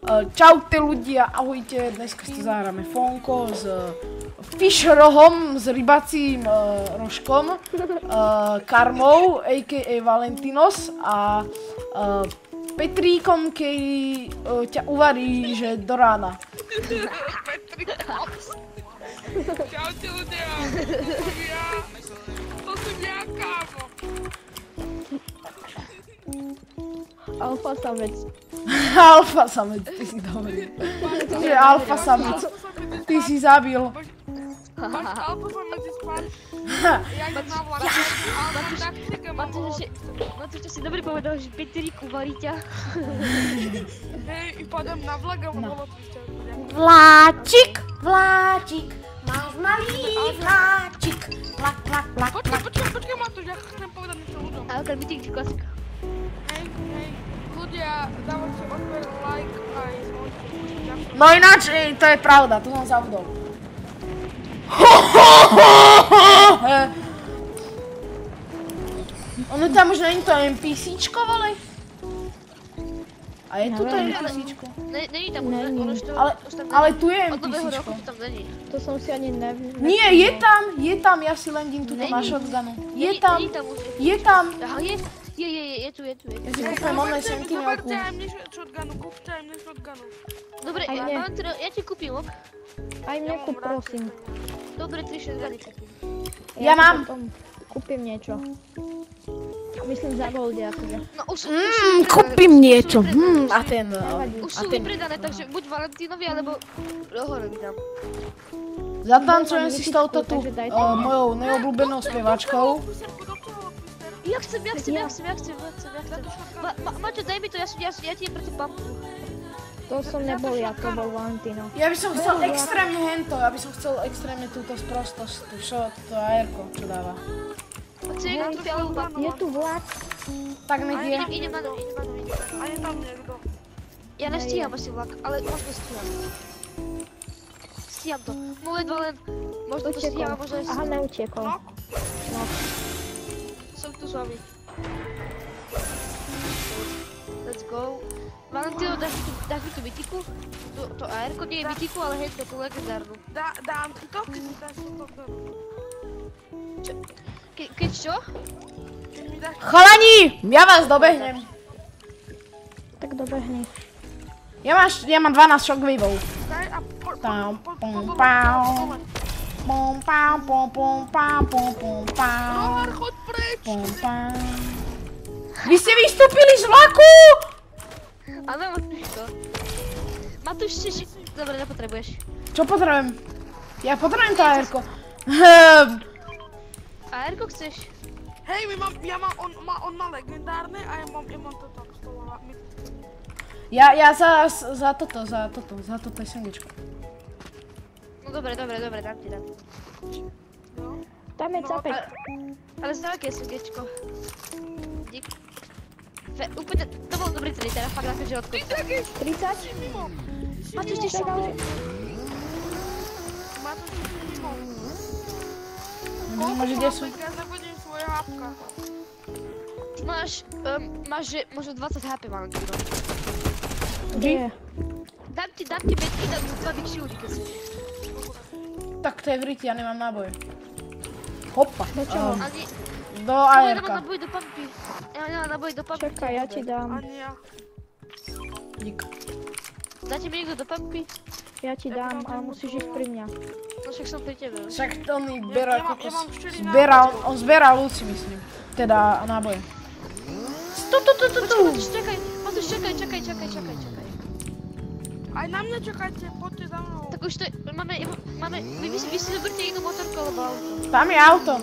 Čaute ľudia, ahojte, dneska si zahráme Fonko s Fisherohom, s rybacím rožkom, Karmou, a.k.a. Valentinos a Petríkom, ktorý ťa uvarí, že do rána. Čaute ľudia, to som ja, kámo. Alfa samec. Alfa samec, ty si dobrý. Že alfa samec, ty si zabil. Máš alfa samec je spať. Ja idem na vlak, ale mám taktika, mám Matúš, to si dobre povedal, že Petrík uvarí ťa. hej, i padám na vlak a bolo to ťa. Vláčik, vláčik, náš malý vláčik. Vlak, vlak, vlak, vlak. Počkaj, Matúš, ja chcem povedať niečo ľuďom. Ale ten mytik klasika. Hej, ľudia, dávajte odber, like aj zvonček. No ináč, to je pravda, to som zabudol. Ono tam už není to NPCčko, vole? A je tu to NPCčko? Není tam už to. Ale tu je Od nového NPCčko. roku tam není. To som si ani nevšimla. Nie, je tam, ja si landím tuto na shotgunu. Je tam, už. je tam. Aha, je tu. Ja si kúpem online sentinelku. Kúpte aj mne shotgunu. Dobre, ja ti kúpim, ok? Aj mne kúp, prosím. Dobre, 3 shotguny kúpim. Ja mám. Potom kúpim niečo. Myslím za golde, akože. No už Kúpim niečo. A ten... Už sú vypredané, takže buď Valentínovi, alebo Rohorovi dám. Zatancujem si s touto tu mojou neobľúbenou spievačkou. Ja chcem. Maťo, daj mi to, ja ti pre tú pampu. To som nebol ja, to bol Valentino. Ja by som chcel extrémne hento, ja by som chcel extrémne túto sprostosť, to aerko, čo dáva. Je tu vlak. Tak nech je. Idem na ňu. A je tam niekto. Ja nestíham asi vlak, ale možno stíham. Stíham to. No len, možno to stíham, možno nestíham. Aha, neutiekol. No. Som tu s vami. Let's go. Valentino, dáš mi tú mytiku? To aerko nie je mytiku, ale hej, takú legendárnu. Dám ti to, keď mi dáš to. Keď čo? Chalani, ja vás dobehnem. Tak dobehni. Ja mám 12 shockwaveov. Daj a Pam, pom, pam. Pom, pam, pom, pom, pam, pom, pom, pam. Rohar, choď preč! Pom, pam. Vy ste vystúpili z vlaku! Áno, Matúš to. Matúš, dobre, nepotrebuješ. Čo potrebujem? Ja potrebujem to aerko. Aerko chceš? Hej, on má legendárne a ja mám toto. Ja za toto SMGčko. No dobre, dám ti. Tam je capek. Ale za aké SMGčko? Dík. Úplne, to bol dobrý celý, teraz fakt akože odkúpte. 30? Matúš, ty čo? Máš kde sú? Ja zabudím svoje hápka. Máš, že možno 20 HP mám. Kde je? Dám ti metky, dám 2 big shieldy, keď chceš. Tak to je v riti, ja nemám náboje. Hoppa. Do čoho? Do Ja aerka. nemám náboj do pumpy. Ja nemám náboj do pumpy. Čakaj, ja ti dám. Ani ja. Dík. Dáte mi niekto do pumpy? Ja ti dám, ale musíš ísť pri mňa. No však som pri tebe. Však on mi beral kokos. mám 4 On zberal luci, myslím. Teda náboje. Matúš, čakaj. Aj na mňa čakajte, poďte za mnou. Tak už to máme, vy si zoberte inú motorku alebo auto. Tam je auto.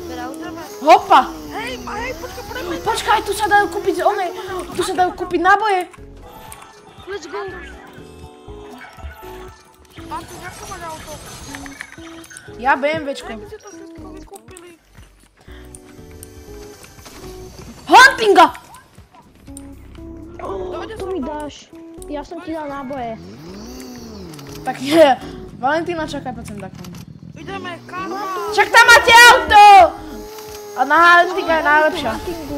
Ber auto. Hoppa. Hej, počkaj, premeň. Počkaj, tu sa dajú kúpiť náboje. Let's go. Matúš, jak to máš auto? Ja BMWčko. Hej, my si to všetko vykúpili. Huntinga! Tu mi dáš. Ja som ti dal náboje. Tak nie. Valentína, čakaj, poď sem takom. Ideme, karma. Však tam máte auto! A na Huntinga je najlepšia.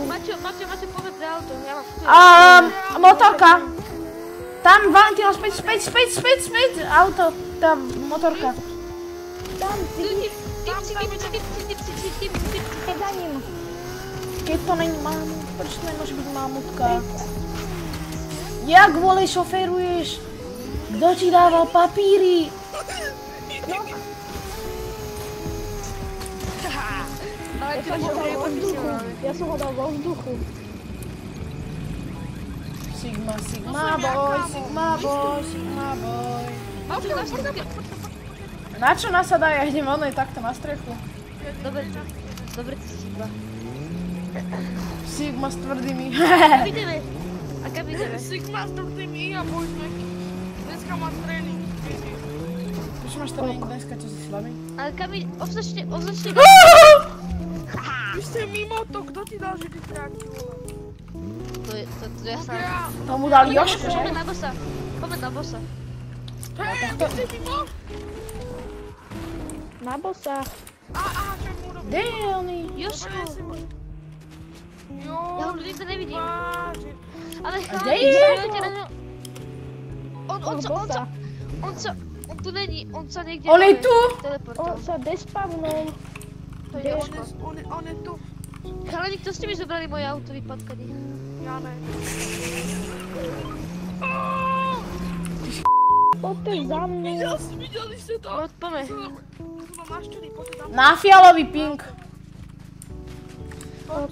Maťo, poďme pre auto. Ja mám Motorka. Tam, Valentína, späť, auto, tá motorka. Tam, ty za ním. Keď to není mámu, proč to nemôže byť mámutka? Jak, vole, šoféruješ? Kto ti dával papíry? Ja som ho dal vo vzduchu. Sigma boy. Na čo nasadá? Ja idem onej takto na strechu. Dobre, ty Sigma. Sigma s tvrdými. Ideme. A kam ideme? Sigma s tvrdými a poďme. Dneska mám tréning. Prečo máš tréning dneska, čo si slabý? Ale kam ideme? Označte. Vy ste mimo to, kto ti dal, že ty tráti, vole? To ja sám. Tomu dal Jožko, že? Poďme na bossa. Hej, vy ste mimo? Na bossa. Čo mu robí? Kde je oný? Jožko. Jo, Ja ho nikto nevidím. váži. Ale kde je? chalani, na ňo. On tu není, on sa niekde... On je tu? Teleportol. On sa despavnul. To je Jožko. On je tu. Chalani, kto ste mi zobrali moje auto vypadkaný? Ja ne. Poďte za mnou. Videli ste to? Poďme. To som naštený, poďte tam. Na fialový pink.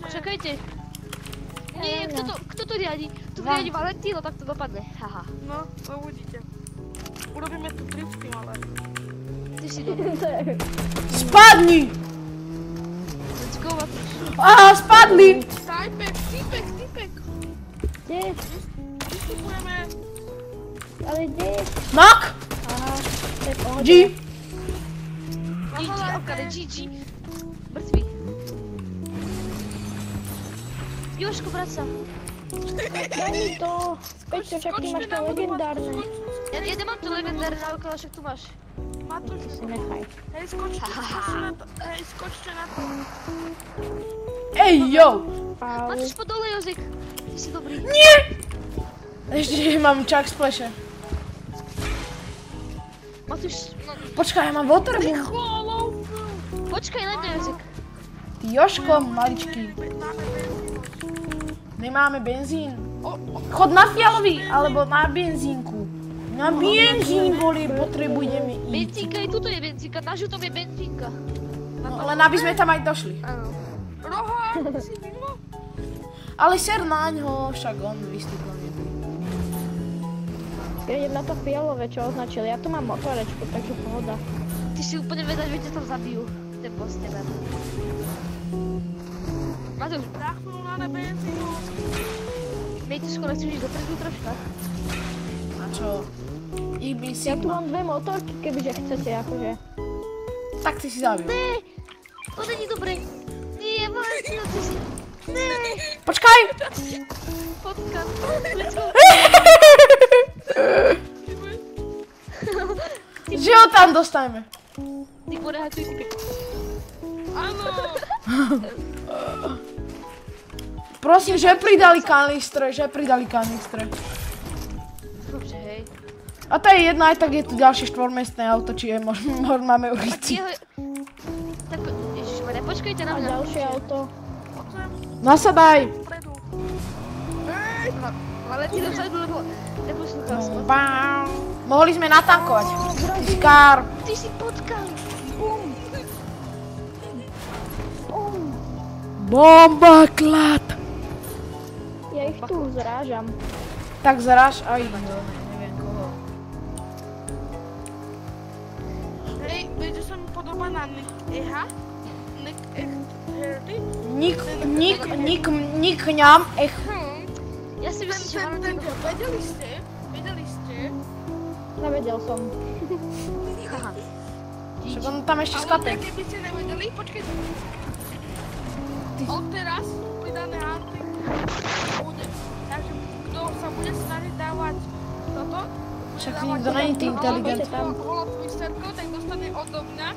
Čakajte. Nie, kto to riadi? Tu riadi Valentíno, tak to dopadne. Haha. No, to uvidíte. Urobíme tu tripky, ale... Ty si dobrý. Spadni! Let's go, Matúš. Spadli! Typek. Kde? Vystupujeme. Ale kde? Knock! Aha, to je pohode. G! GG, okade, GG. Mŕtvý. Jožko, vrať sa. Daj mi to. Peťo, však ty máš to legendárne. Ja nemám to legendárne na okolo, však tu máš. Matúš, Si nechaj. hej, skočte na to. Hej, skočte na to. Ej, jo! Au. Matúš, po dole, Jozek. Ty si dobrý. Nie! Ešte mám čak splashe. Matúš, no, Počkaj, ja mám waterboom. počkaj na mňa, Jozek. Ty Jožko, maličký. Nemáme benzín. Chod na fialový, alebo na benzínku. Na benzín, voli, potrebujeme ísť. Benzínka, aj tuto je benzínka, na žutom je benzínka. No, len aby sme tam aj došli. Áno. Roha, ty si mimo? Ale ser naňho, však on vystúpil. Ja idem na to fialové, čo označili. Ja tu mám motorečku, takže pohoda. Ty si úplne vedať, že ťa tam zabijú. Ten boss teba. Matúš, Dachnul na benzínu. Nejtuško, nechceš ísť dopredu troška? A čo? IB Ja tu Sigma. mám dve motorky, kebyže chcete, akože. Tak ty si zabil. Ne, to není dobré. Nie, Valentíno, ty si... Ne, Počkaj! podcast. Let's go. Že ho tam dostaneme. Ty porehačuj si pek. Áno. Prosím, že pridali kanistre. Dobře, hej. A to je jedno, aj tak je tu ďalšie štvormiestne auto, čiže máme ulici. Tak, ježišmarja, počkajte na A mňa. ďalšie auto. Nasadaj! Predu. Valentíno vzadu, lebo neposlúchal som. Bam. Mohli sme natankovať. Skár. Ty si potkal. Bum. Bum. Bomba klad. Ja ich tu zrážam. Tak zráž aj neviem koho. Hej, vieš, že sa mi podobá na Nick Eha? Nick Herdy? Nik ňam, Ja si myslím, že Valentíno... Vedeli ste? Nevedel som. Haha. Však on tam ešte Ale skape. keby ste nevedeli, počkajte. Od teraz sú pridané anty. Takže kto sa bude snažiť dávať toto, Však nikto není ty inteligent. Holo twisterko, tak dostane odo mňa,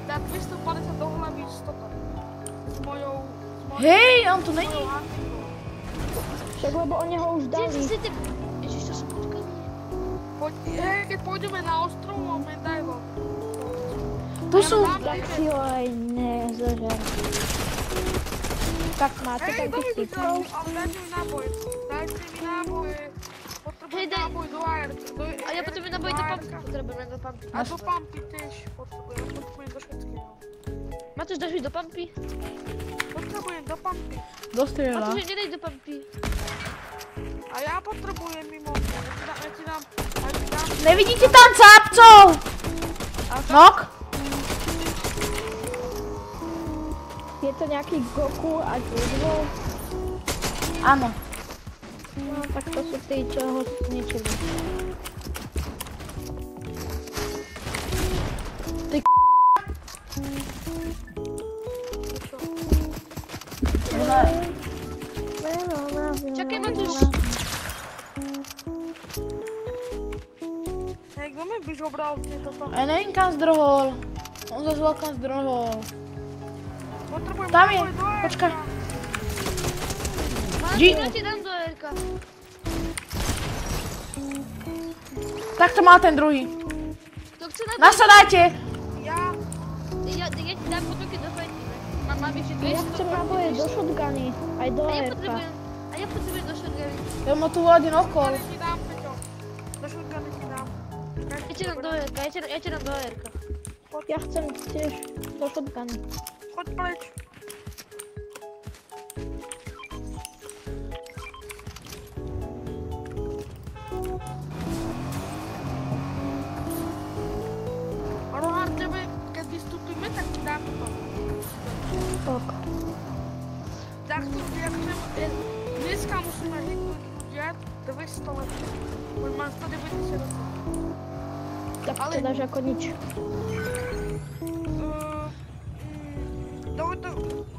dá 250 do hlavy s toto. S mojou Hej, on tu není. antikou. Však lebo oni ho už Kde dali. si ty? Ježiš, to som potkal. Keď pôjdeme na ostrov, máme daj vám. Tu sú. Tak si ho aj nezožer. Tak máte Hej, takých typov? ale dajte mi náboje. Dajte mi náboje. Potrebujem náboj do ARK. A ja potrebujem naboj do pumpy. Potrebujem do pumpy. A do pumpy tiež potrebujem. Potrebujem do všetkého. Matúš, dáš mi do pumpy? Potrebujem do pumpy. Dostrieľa. Matúš, nedaj do pumpy. A ja potrebujem mimo. Ja ti dám. Nevidíte tam cápcov? Nok? Je to nejaký Goku a Judvo? Áno. No tak to sú tí, čo ho zničili. Ty Čakaj, Matúš. Hej, kto mi by zobral tieto tam? neviem kam zdrohol. On zase kam zdrohol. Potrebujem Tam je, náboj do ARK. počkaj. Matúš, G- ja ti dám do Erka. Tak to má ten druhý. Kto chce naboj? Nasadajte! Ja. Ja ti dám potom, keď dofajtíme. Mám ešte 200. Ja chcem naboje do shotguny, aj do ARK. A ja potrebujem do shotguny. Ja mu tu hodím okol. Ja ti dám, Peťo. Do shotguny ti dám. Ja ti dám do Erka, ja ti dám do Erka. Ja chcem tiež do shotguny. Choď preč. Rohár, tebe, keď vystúpime, tak ti dám to. Ok. Takto, ja chcem, dneska musíme hýknúť ľudia 200 lepšie. Poď mám 198. Tak to dáš ako nič.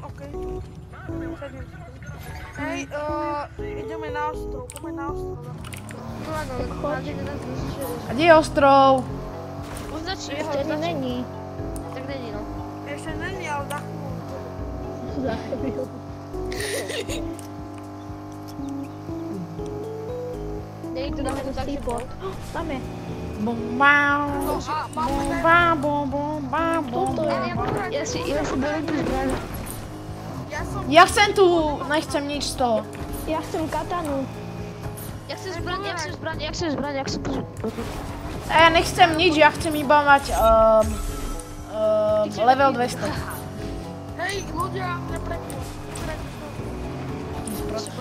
Okej. Sedím. Hej, ideme na ostrov, poďme na ostrov. No áno, ale nedám to A kde je ostrov? Označí ho, Ešte ani není. Tak není, no. Ešte není, ale za chvíľu. Za chvíľu. Není to dáme to tak, že Seaport. Tam je. Bum, bam. No a máme Bum, daj... bam, bum, bum, bam, bum, Toto je. bam. Ja si beriem tú zbraň. Ja som... Ja chcem tu, nechcem nič z toho. Ja chcem katanu. Ja chcem zbraň. Ja nechcem nič, ja chcem iba mať level 200. Hej, ľudia, neprekvú.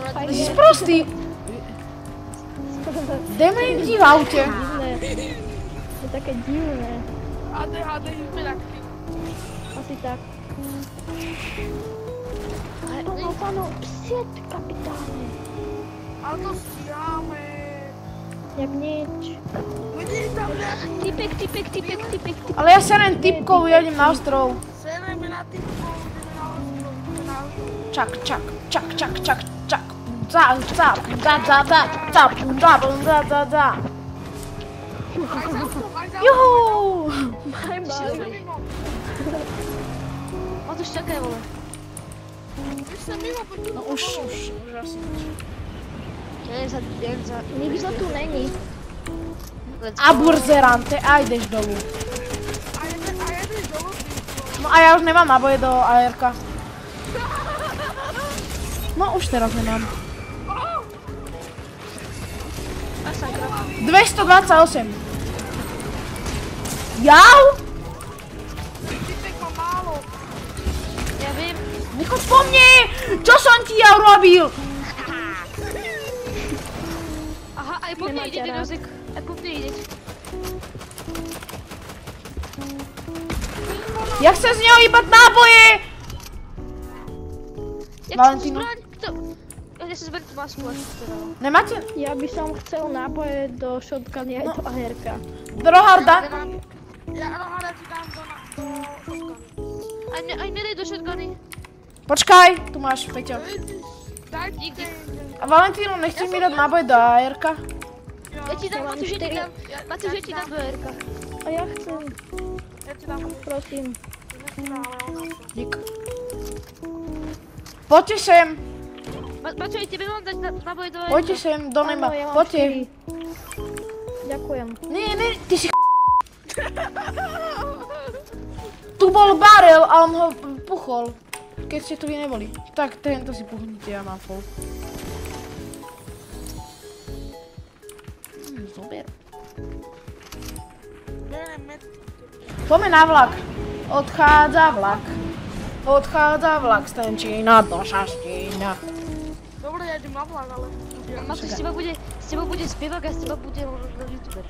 Aj Ty si je. sprostý. Dajme im ti v aute. Divné. Je také divné. ADHD hyperaktiv. Asi tak. Áno, áno, psiet, kapitáne. Ale to stíháme. Jak nič. Vidíš tam nejaký? Typek. Ale ja sa len typkou jedem na ostrov. Sereme na typku, ideme na ostrov, ideme na ostrov. Čak. Zap. Aj za mnou, aj za mnou. Juhu. Bye Ty si bye. mimo. Matúš, čakaj, vole. Ty si mimo, poď tu. No už asi nič. Jen za... Nikto tu není. Let's A go. burzerante, a ideš dolu. A jedeš do lobby. No a ja už nemám naboje do ARK. No už teraz nemám. 228. Jau? Typek má málo. Ja viem. Nechoď po mne! Čo som ti ja urobil? Aha, aj po mne Nemáte ide ten rád. Rozek. Aj po mne ide. Ja chcem z neho iba náboje! Jak Valentino. zbraň? Kto? Ja si zberiem tú masku, až to dalo. Nemáte? Ja by som chcel náboje do shotguny aj do ARK. Droharda? Ja Rohara ti dám do shotgunu. Aj nedaj do shotguny. Počkaj, tu máš, Peťo. Vidíš? Daj ti Nikdy. A Valentíno, nechceš mi dať náboje do ARK? Ja ti dám, Matúš, ja ti dám. Matúš, ja ti dám do Erka. A ja chcem, Ja ti dám. prosím. Dík. Poďte sem, Matúš, aj tebe mám dať náboj do Erka. poďte sem, do Áno, neba, ja mám poďte. 4. ďakujem. Nie, ty si Tu bol barel a on ho puchol. Keď ste tu vy neboli. Tak, tento si puchnite, ja mám full. Zober. Poďme na vlak. Odchádza vlak. Odchádza vlak z Tenčína do Šaštína. Dobre, ja idem na vlak, ale... Mato, z teba bude spievak a z teba bude youtuber.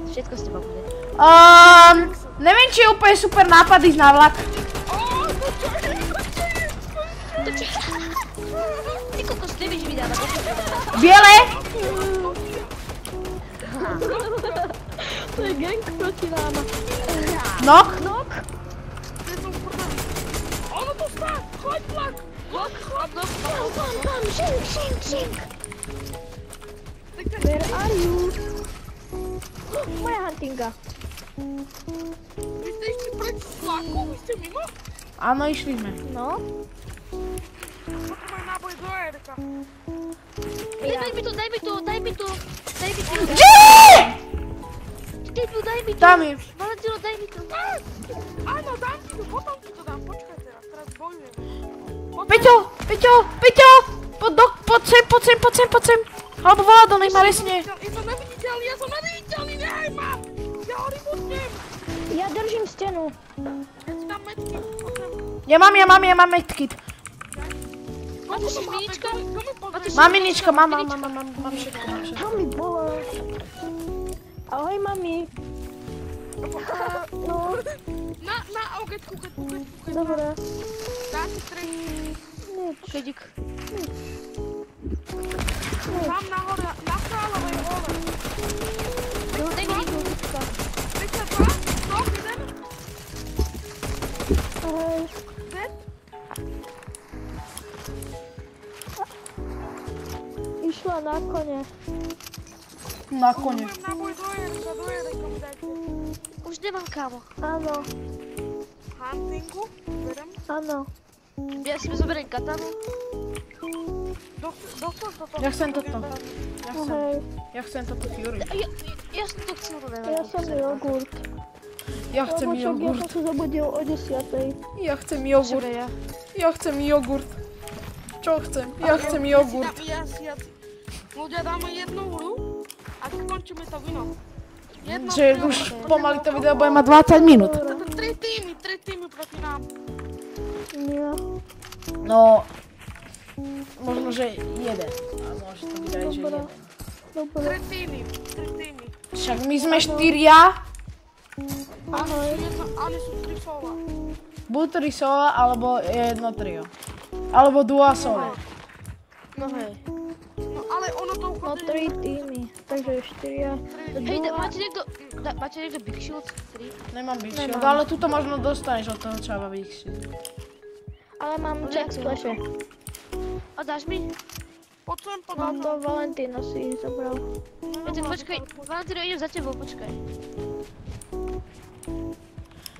Všetko z teba bude. Neviem, či je úplne super nápad ísť na vlak. To čo je? Ty kokos, nevieš vydávať, Biele? To je gang proti nám. Nok? Ono to stá! Choď vlak! Tam, šink. Where are you? Moja huntinga. Vy ste išli preč z vlaku? Vy ste mimo? Áno, išli sme. No. Potom aj náboj do Erika. Daj mi to. Kde? Daj mi to. Tam je. Valentino, daj mi to. Áno, dám ti to, potom ti to dám. Počkaj teraz bojujeme. Peťo! Poď sem. Alebo Vlado, nech ma resne. Ja som neviditeľný, nehaj ma! Ja ho rybutnem! Ja držím stenu. Ja si dám medky, potom... Ja mám medkit. Máš minička? Mám minička, mám všetko. Čo mi bolo? Ahoj, mami. No, Na augetku, keď dobre. dá si trejky. Nič. Kedik. Tam nahore, na kráľovej hole. Daj mi to. 32, stop, idem. Ahoj. Dead. Išla na kone. Na kone. Potrebujem náboj do Erika mi dajte. Už nemám kámo. Áno, Huntingu, berem. áno. Ja si zoberiem katanu. Dostal toto. Ja chcem toto. Ahoj. Ja chcem toto Fury. Ja som to chcel to Ja som jogurt. Ja chcem Lebo však ja som jogurt. sa zobudil o 10:00. Ja chcem jogurt. Ja. Ja chcem jogurt. Čo chcem? Ja chcem jogurt. Ja si... Ľudia, dáme jednu hru a skončíme to víno. Že už pomaly to video bude mať 20 minút. Toto 3 týmy proti nám. Nie. No, možno, že jeden. A môže to byť aj, že Dobre. jeden. Dobre. 3 týmy. Však my sme 4. Oni sú 3 sola. Buď 3 sola, alebo jedno trio. Alebo dua sole. No hej. No ale ono to No uchodí. 3 týmy, takže 4. Hej, máte niekto Big Shield 3? Nemám big shield, ale tuto možno dostaneš od toho čava big shield. Ale mám Jack Splashe. A dáš mi? Potrebujem Mám podať. to Valentino si zobral. Počkaj, Valentino, idem za tebou, počkaj.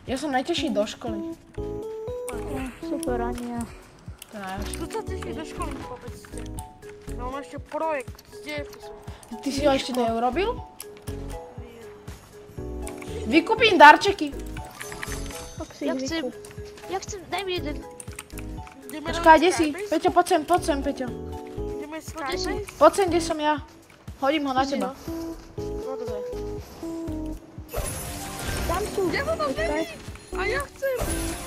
Ja som najtežší do školy. Super, Ania. To je najlepšie. Tu sa tešili do školy, povedzte. Ja mám ešte projekt z dejepisu. Ty si ho ešte neurobil? Vykúpim darčeky. Tak si ich vykúp. Ja chcem, daj mi jeden. Ideme Počkaj, kde robiť si? Skybase? Peťo, poď sem, Peťo. Ideme Kde si? Skybase? Poď sem, kde som ja. Hodím ho na teba. No dobre. Tam sú. Ja ho tam není. A ja chcem.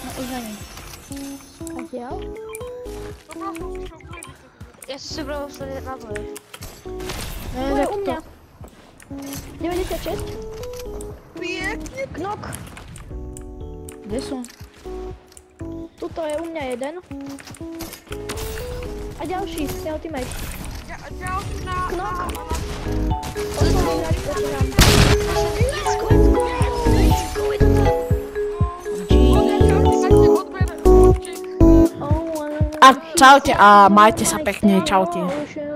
No už není. A ja? Dobrá som si šel kredit. Ja som si bral sledať náboje. Ne, Tu je tak u to. mňa. 96. Pěkně. Knok. Kde sú? Tuto je u mňa jeden. A ďalší, jeho teammate. Ďalší na... Knok. na- Posledný hráč proti nám. Let's go, je to tam. Tak si odber úček. Oh, A čaute a majte sa pekne, čaute. Ocean.